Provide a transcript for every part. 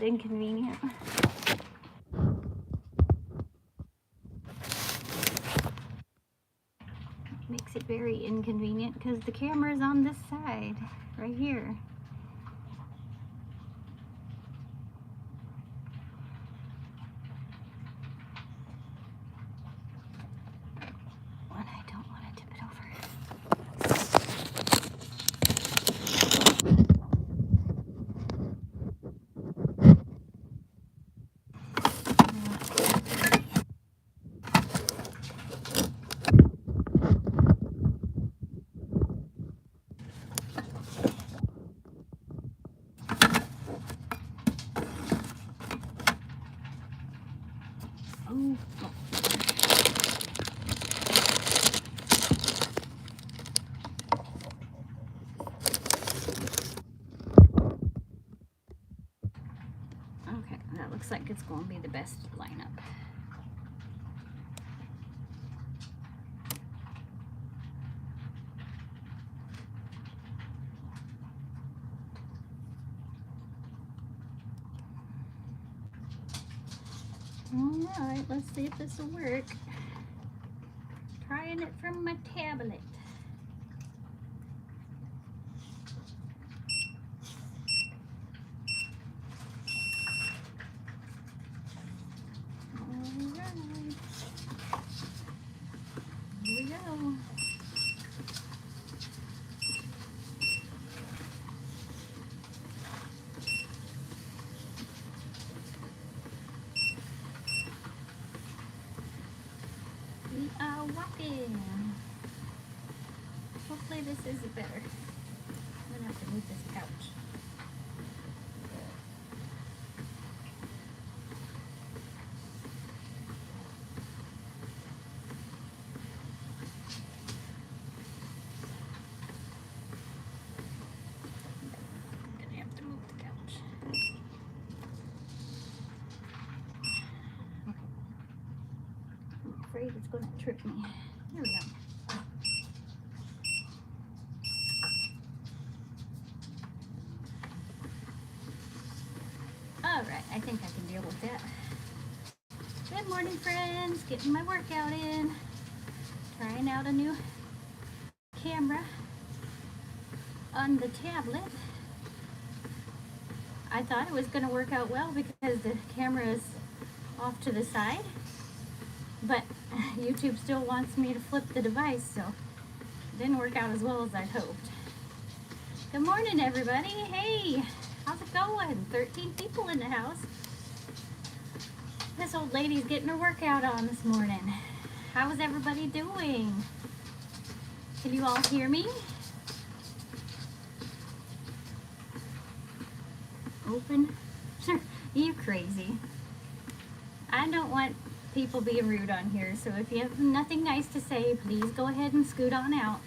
Inconvenient. Makes it very inconvenient because the camera is on this side, right here. When I don't want to tip it over. Oh. Okay, that looks like it's going to be the best lineup. Alright, let's see if this will work. Trying it from my tablet. Alright. Here we go. We are walking. Hopefully this is better. I'm gonna have to move this couch. I'm gonna have to move the couch. Okay. I'm afraid it's gonna trip me. There we go. Alright, I think I can deal with that. Good morning, friends. Getting my workout in. Trying out a new camera on the tablet. I thought it was going to work out well because the camera is off to the side. But YouTube still wants me to flip the device, so it didn't work out as well as I'd hoped. Good morning, everybody. Hey, how's it going? 13 people in the house. This old lady's getting her workout on this morning. How is everybody doing? Can you all hear me? Open? You crazy. I don't want people being rude on here, so if you have nothing nice to say, please go ahead and scoot on out.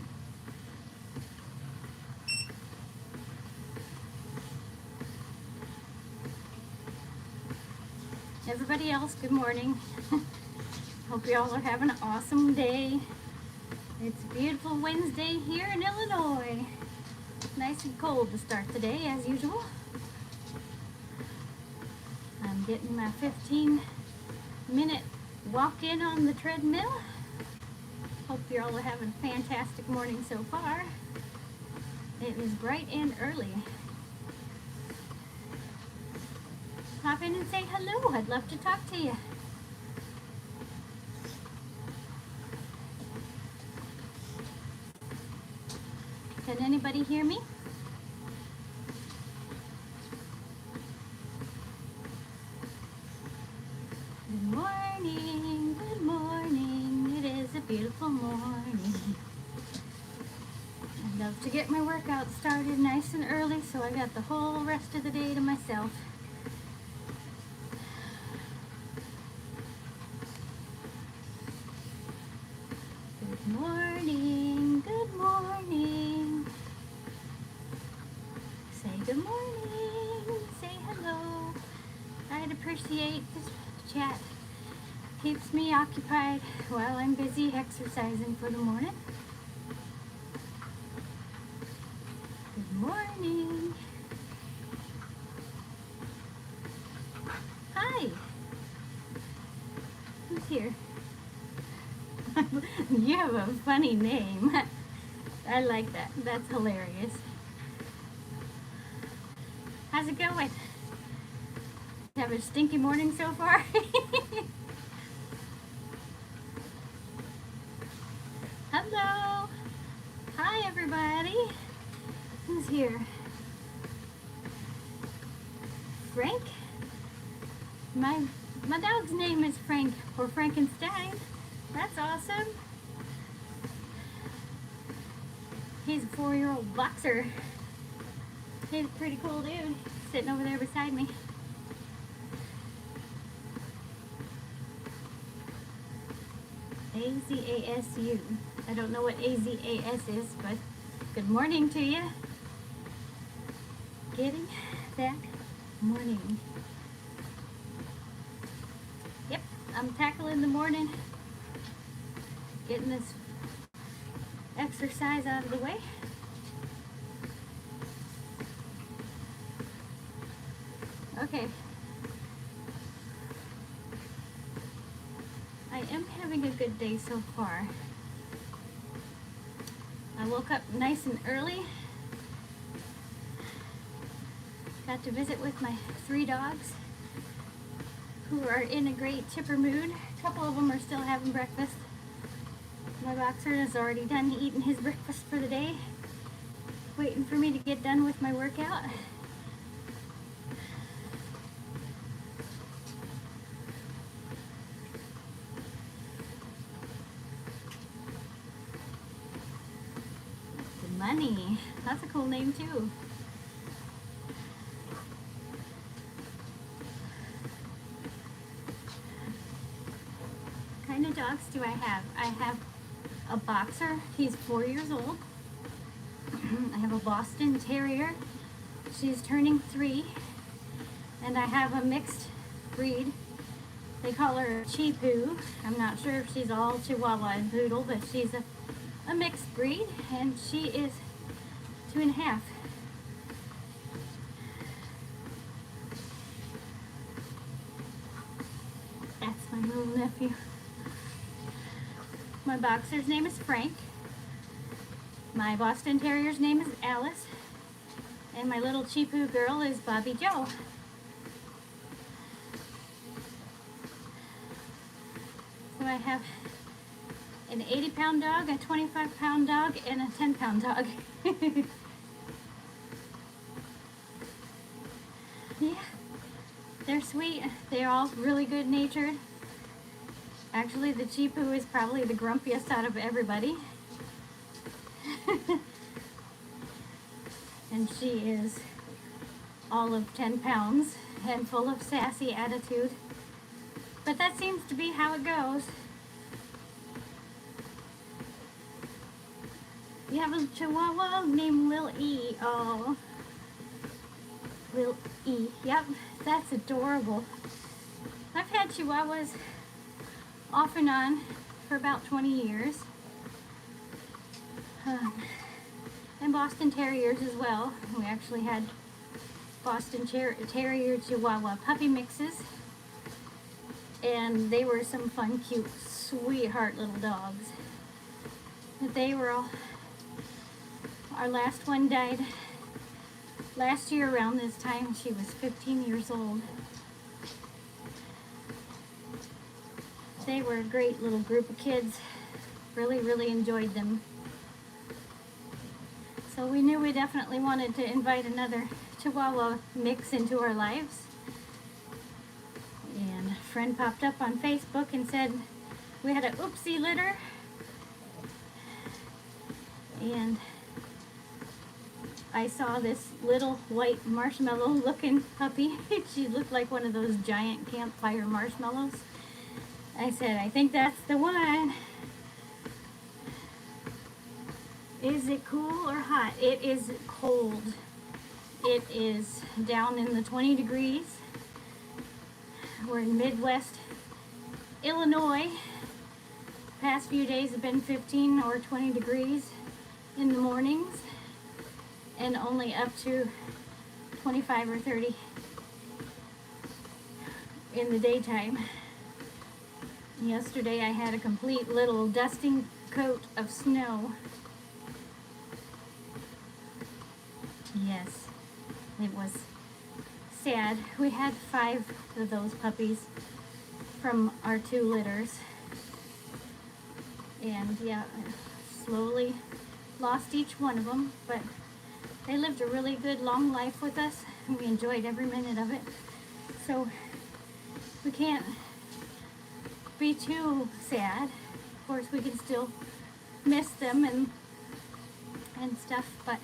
Everybody else, good morning. Hope you all are having an awesome day. It's a beautiful Wednesday here in Illinois. Nice and cold to start the day as usual. I'm getting my 15-minute walk in on the treadmill. Hope you all are having a fantastic morning so far. It is bright and early. Hop in and say hello. I'd love to talk to you. Can anybody hear me? Good morning, good morning. It is a beautiful morning. I love to get my workout started nice and early so I got the whole rest of the day to myself. Good morning, good morning. Say good morning, say hello. I'd appreciate this chat. Keeps me occupied while I'm busy exercising for the morning. Good morning. here. You have a funny name. I like that. That's hilarious. How's it going? Have a stinky morning so far? Hello. Hi, everybody. Who's here? Frank? My dog's name is Frank, or Frankenstein. That's awesome. He's a 4-year-old boxer. He's a pretty cool dude, sitting over there beside me. AZASU. I don't know what AZAS is, but good morning to you. Getting that morning. Yep, I'm tackling the morning. Getting this exercise out of the way. Okay. I am having a good day so far. I woke up nice and early. Got to visit with my 3 dogs who are in a great chipper mood. A couple of them are still having breakfast. My boxer is already done eating his breakfast for the day, waiting for me to get done with my workout. Money. That's a cool name too. What kind of dogs do I have? I have a boxer. He's 4 years old. I have a Boston Terrier. She's turning 3. And I have a mixed breed. They call her a Chipu. I'm not sure if she's all Chihuahua and Poodle, but she's a mixed breed, and she is 2.5. That's my little nephew. My boxer's name is Frank. My Boston Terrier's name is Alice. And my little Chipu girl is Bobby Joe. So I have an 80-pound dog, a 25-pound dog, and a 10-pound dog. Yeah, they're sweet. They're all really good-natured. Actually, the Chipu is probably the grumpiest out of everybody. And she is all of 10 pounds and full of sassy attitude. But that seems to be how it goes. You have a Chihuahua named Lil E. Oh, Lil E. Yep, that's adorable. I've had Chihuahuas off and on for about 20 years. And Boston Terriers as well. We actually had Boston Terrier Chihuahua puppy mixes. And they were some fun, cute, sweetheart little dogs. But they were all... Our last one died last year around this time. She was 15 years old. They were a great little group of kids. Really, really enjoyed them. So we knew we definitely wanted to invite another Chihuahua mix into our lives. And a friend popped up on Facebook and said we had an oopsie litter. And I saw this little white marshmallow looking puppy. She looked like one of those giant campfire marshmallows. I said, I think that's the one. Is it cool or hot? It is cold. It is down in the 20 degrees. We're in Midwest Illinois. Past few days have been 15 or 20 degrees in the mornings, and only up to 25 or 30 in the daytime. Yesterday I had a complete little dusting coat of snow. Yes, it was sad. We had 5 of those puppies from our 2 litters. And yeah, slowly lost each one of them, but they lived a really good long life with us, and we enjoyed every minute of it. So we can't be too sad. Of course, we can still miss them and stuff, but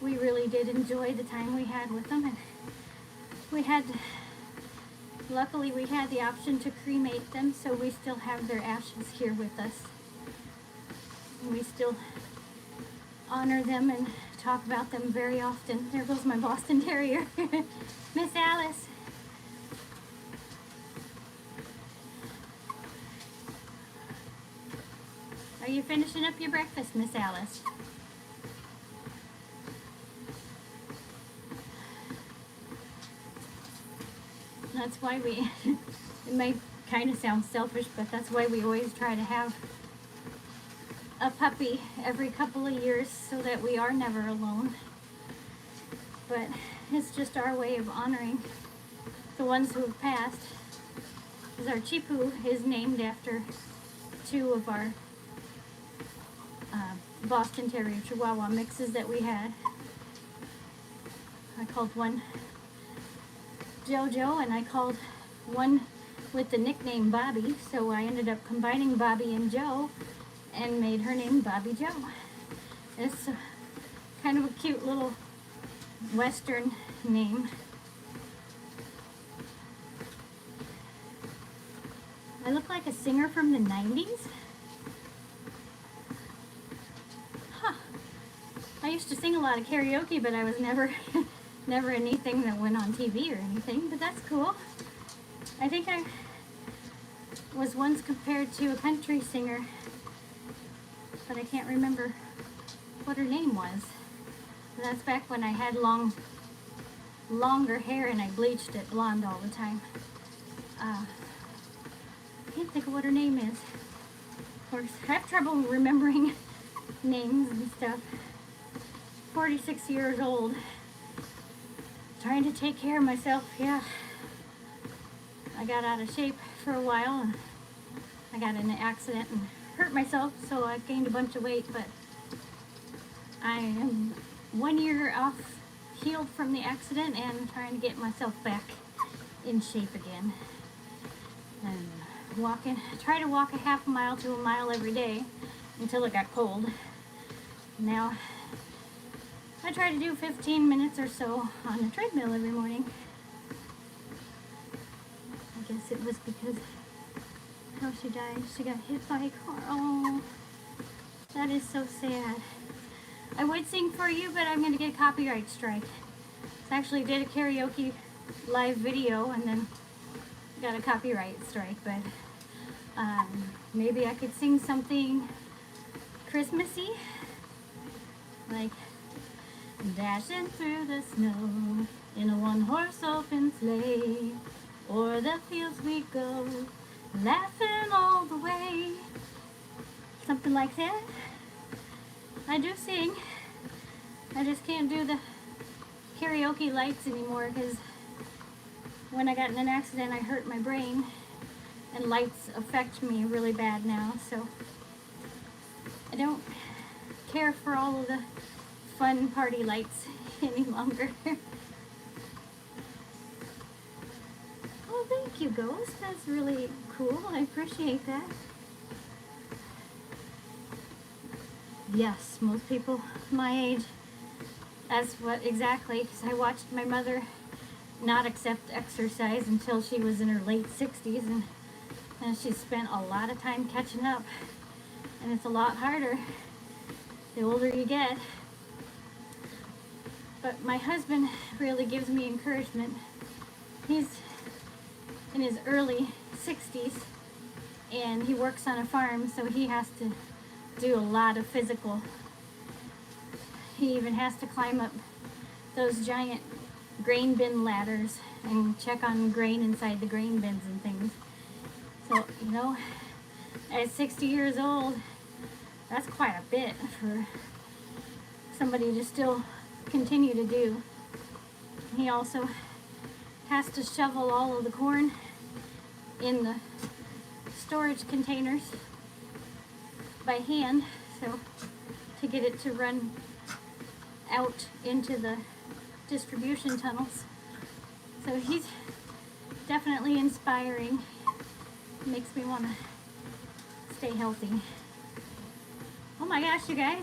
we really did enjoy the time we had with them. And luckily we had the option to cremate them, so we still have their ashes here with us. And we still honor them and talk about them very often. There goes my Boston Terrier, Miss Alice. Are you finishing up your breakfast, Miss Alice? That's why it may kind of sound selfish, but that's why we always try to have a puppy every couple of years so that we are never alone. But it's just our way of honoring the ones who have passed. Because our Chipu is named after 2 of our Boston Terrier Chihuahua mixes that we had. I called one Jojo, and I called one with the nickname Bobby, so I ended up combining Bobby and Joe and made her name Bobby Joe. It's kind of a cute little Western name. I look like a singer from the 90s. Huh. I used to sing a lot of karaoke, but I was never anything that went on TV or anything, but that's cool. I think I was once compared to a country singer, but I can't remember what her name was. That's back when I had longer hair and I bleached it blonde all the time. I can't think of what her name is. Of course, I have trouble remembering names and stuff. 46 years old. Trying to take care of myself, yeah. I got out of shape for a while, and I got in an accident and hurt myself, so I gained a bunch of weight, but I am 1 year off healed from the accident and trying to get myself back in shape again. And try to walk a half a mile to a mile every day until it got cold. Now I try to do 15 minutes or so on a treadmill every morning. I guess it was because how she died. She got hit by a car. Oh, that is so sad. I would sing for you, but I'm going to get a copyright strike. I actually did a karaoke live video and then got a copyright strike, but maybe I could sing something Christmassy, like dashing through the snow in a one-horse open sleigh, o'er the fields we go, laughing all the way. Something like that. I do sing. I just can't do the karaoke lights anymore because when I got in an accident I hurt my brain and lights affect me really bad now, so I don't care for all of the fun party lights any longer. Oh, thank you, Ghost. That's really cool. I appreciate that. Yes, most people my age, that's what exactly, because I watched my mother not accept exercise until she was in her late 60s, and she spent a lot of time catching up, and it's a lot harder the older you get. But my husband really gives me encouragement. He's in his early 60s and he works on a farm, so he has to do a lot of physical. He even has to climb up those giant grain bin ladders and check on grain inside the grain bins and things. So You know, at 60 years old, that's quite a bit for somebody to still continue to do. He also has to shovel all of the corn in the storage containers by hand, so to get it to run out into the distribution tunnels. So he's definitely inspiring. Makes me want to stay healthy. Oh my gosh, you guys.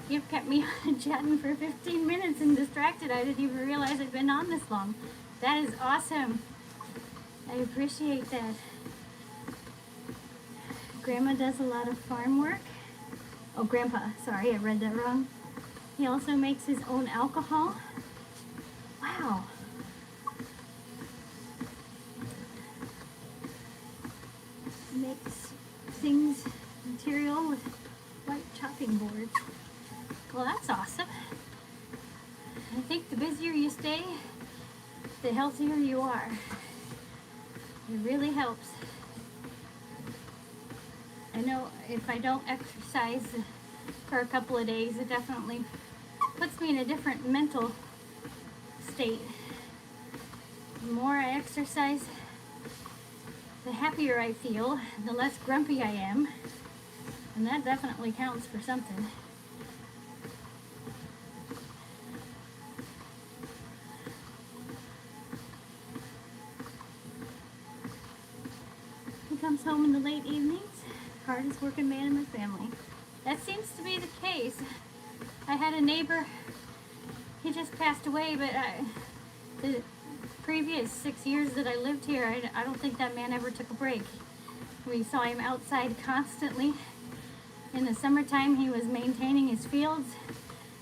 You've kept me chatting for 15 minutes and distracted. I didn't even realize I'd been on this long. That is awesome. I appreciate that. Grandma does a lot of farm work. Oh, Grandpa. Sorry, I read that wrong. He also makes his own alcohol. Wow. Makes things, material with white chopping boards. Well, that's awesome. I think the busier you stay, the healthier you are. It really helps. I know if I don't exercise for a couple of days, it definitely puts me in a different mental state. The more I exercise, the happier I feel, the less grumpy I am. And that definitely counts for something. He comes home in the late evenings, hardest working man in my family. That seems to be the case. I had a neighbor, he just passed away, but the previous 6 years that I lived here, I don't think that man ever took a break. We saw him outside constantly. In the summertime, he was maintaining his fields,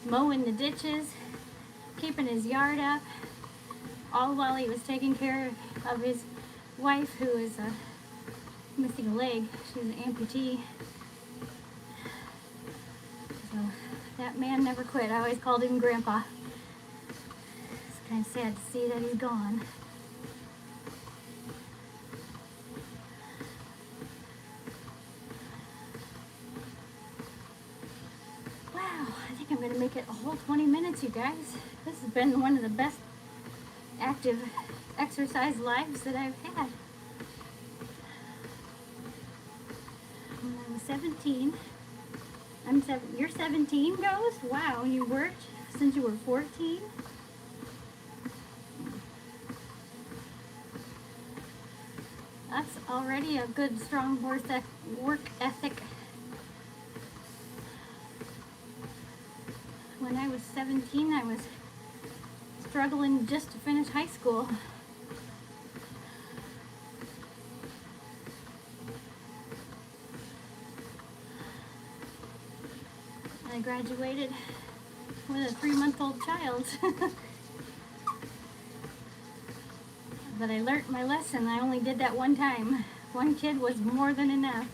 mowing the ditches, keeping his yard up, all while he was taking care of his wife, who is missing a leg. She's an amputee. So that man never quit. I always called him Grandpa. It's kind of sad to see that he's gone. Wow, I think I'm going to make it a whole 20 minutes, you guys. This has been one of the best active exercise lives that I've had. When I was 17, you're 17, Ghost? Wow, and you worked since you were 14? That's already a good, strong work ethic. When I was 17, I was struggling just to finish high school. I graduated with a 3-month-old child. But I learned my lesson. I only did that one time. One kid was more than enough.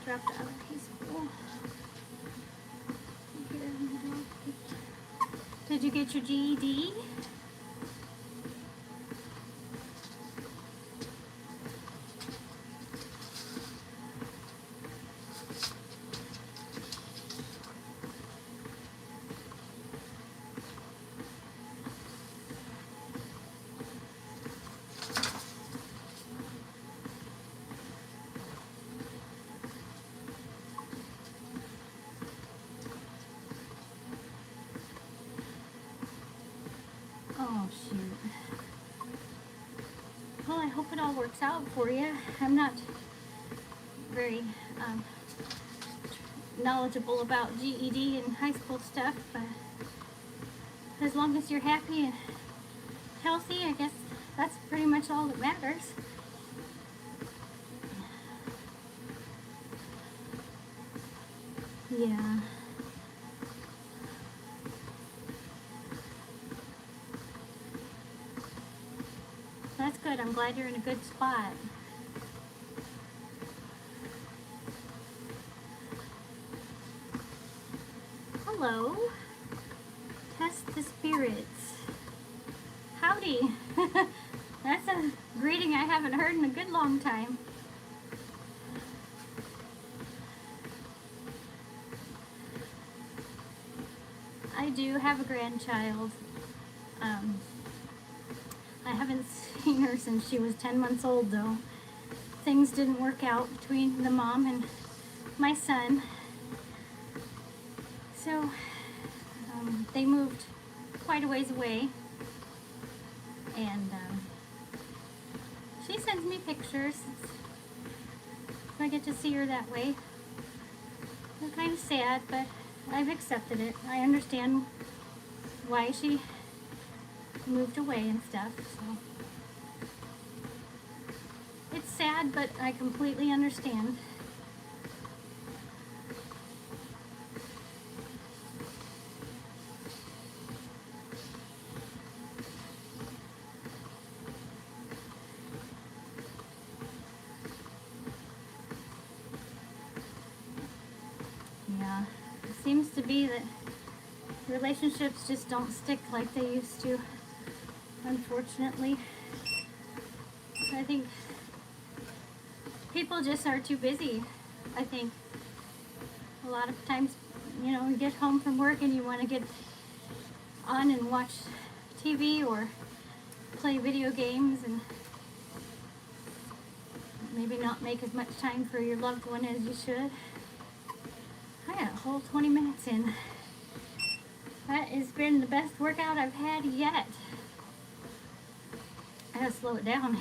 Dropped out of high school. Did you get your GED? Oh, shoot. Well, I hope it all works out for you. I'm not very knowledgeable about GED and high school stuff, but as long as you're happy and healthy, I guess that's pretty much all that matters. Yeah. That's good. I'm glad you're in a good spot. Hello. Test the spirits. Howdy. That's a greeting I haven't heard in a good long time. I do have a grandchild. I haven't seen her since she was 10 months old, though. Things didn't work out between the mom and my son. So they moved quite a ways away, and she sends me pictures. I get to see her that way. I'm kind of sad, but I've accepted it. I understand why she moved away and stuff. So it's sad, but I completely understand. Yeah, it seems to be that relationships just don't stick like they used to, unfortunately. I think people just are too busy. I think a lot of times, you get home from work and you want to get on and watch TV or play video games and maybe not make as much time for your loved one as you should. I got a whole 20 minutes in. That has been the best workout I've had yet. I gotta slow it down.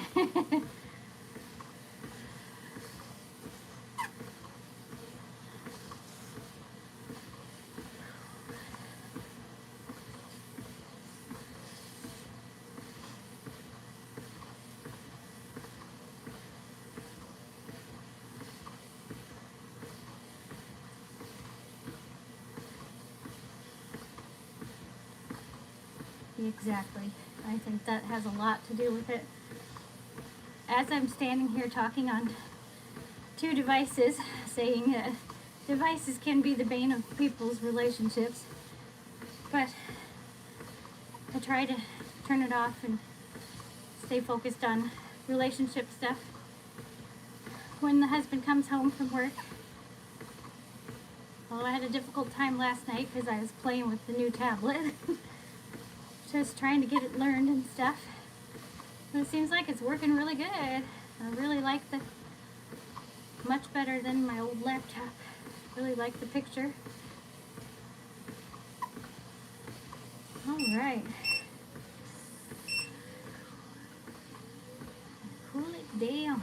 Exactly. I think that has a lot to do with it. As I'm standing here talking on two devices, saying that devices can be the bane of people's relationships, but I try to turn it off and stay focused on relationship stuff. When the husband comes home from work, well, I had a difficult time last night because I was playing with the new tablet. Just trying to get it learned and stuff. But it seems like it's working really good. I really like the, much better than my old laptop. Really like the picture. Alright. Cool it down.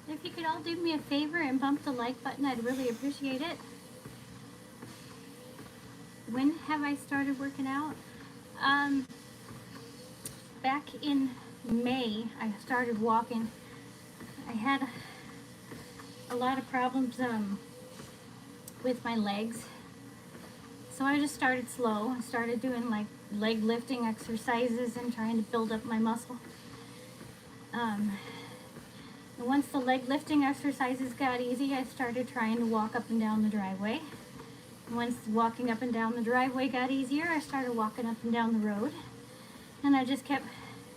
If you could all do me a favor and bump the like button, I'd really appreciate it. When have I started working out? Back in May, I started walking. I had a lot of problems with my legs. So I just started slow. I started doing like leg lifting exercises and trying to build up my muscle. And once the leg lifting exercises got easy, I started trying to walk up and down the driveway. And once walking up and down the driveway got easier, I started walking up and down the road. And I just kept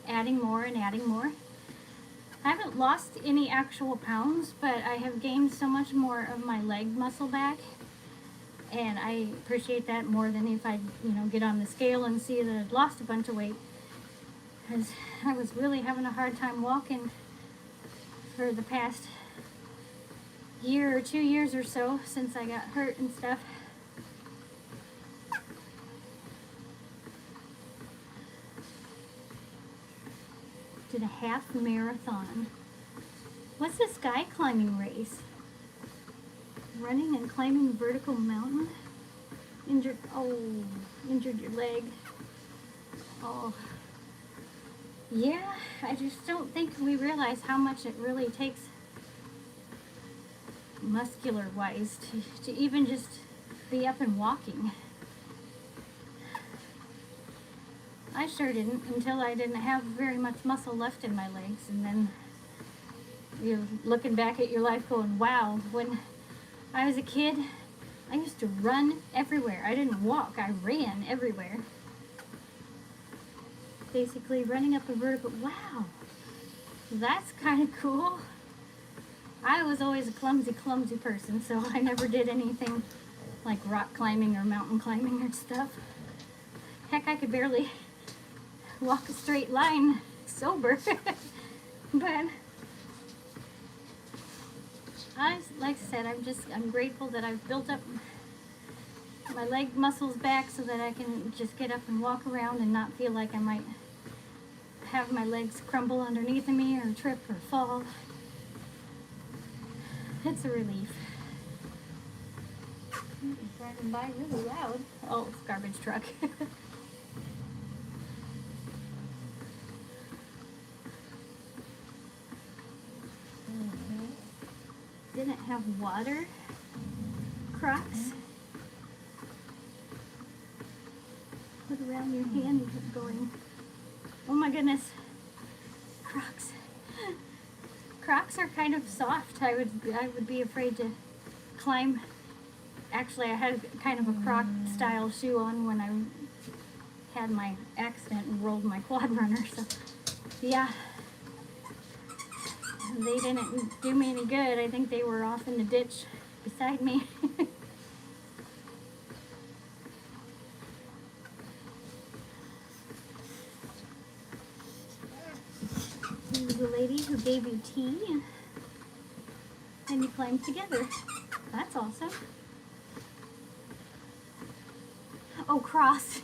adding more and adding more. I haven't lost any actual pounds, but I have gained so much more of my leg muscle back. And I appreciate that more than if I, get on the scale and see that I'd lost a bunch of weight. Because I was really having a hard time walking for the past year or 2 years or so since I got hurt and stuff. Did a half marathon. What's a sky climbing race? Running and climbing a vertical mountain? Injured your leg. Oh. Yeah, I just don't think we realize how much it really takes muscular-wise to even just be up and walking. I sure didn't until I didn't have very much muscle left in my legs. And then you're looking back at your life going, wow, when I was a kid, I used to run everywhere. I didn't walk, I ran everywhere. Basically running up a vertical, wow, that's kind of cool. I was always a clumsy person, so I never did anything like rock climbing or mountain climbing or stuff. Heck, I could barely walk a straight line sober. But like I said, I'm grateful that I've built up my leg muscles back so that I can just get up and walk around and not feel like I might have my legs crumble underneath of me or trip or fall. It's a relief. Driving by really loud. Oh, it's a garbage truck. Didn't have water. Crocs. Put around your hand going. Oh my goodness. Crocs. Crocs are kind of soft. I would be afraid to climb. Actually, I had kind of a Croc style shoe on when I had my accident and rolled my quad runner. So yeah, they didn't do me any good. I think they were off in the ditch beside me. This is the lady who gave you tea and you climbed together. That's awesome. Oh, cross.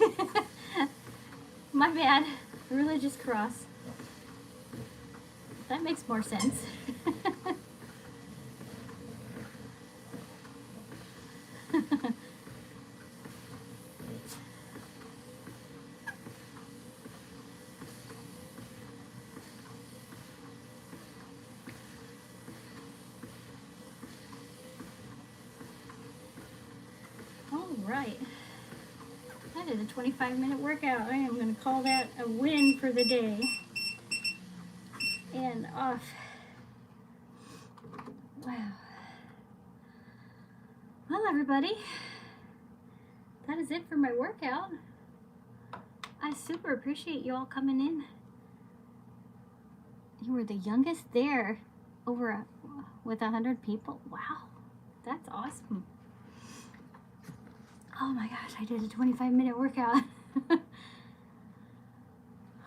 My bad. Religious cross. That makes more sense. All right. I did a 25-minute workout. I am going to call that a win for the day. And off. Wow. Well, everybody, that is it for my workout. I super appreciate you all coming in. You were the youngest there with 100 people. Wow, that's awesome. Oh my gosh, I did a 25-minute workout.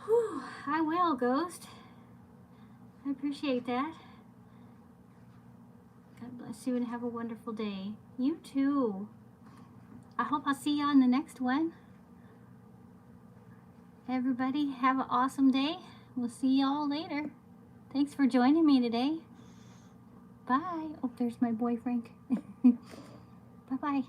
Whew, I will, Ghost. I appreciate that. God bless you and have a wonderful day. You too. I hope I'll see you on the next one. Everybody, have an awesome day. We'll see you all later. Thanks for joining me today. Bye. Oh, there's my boy, Frank. Bye-bye.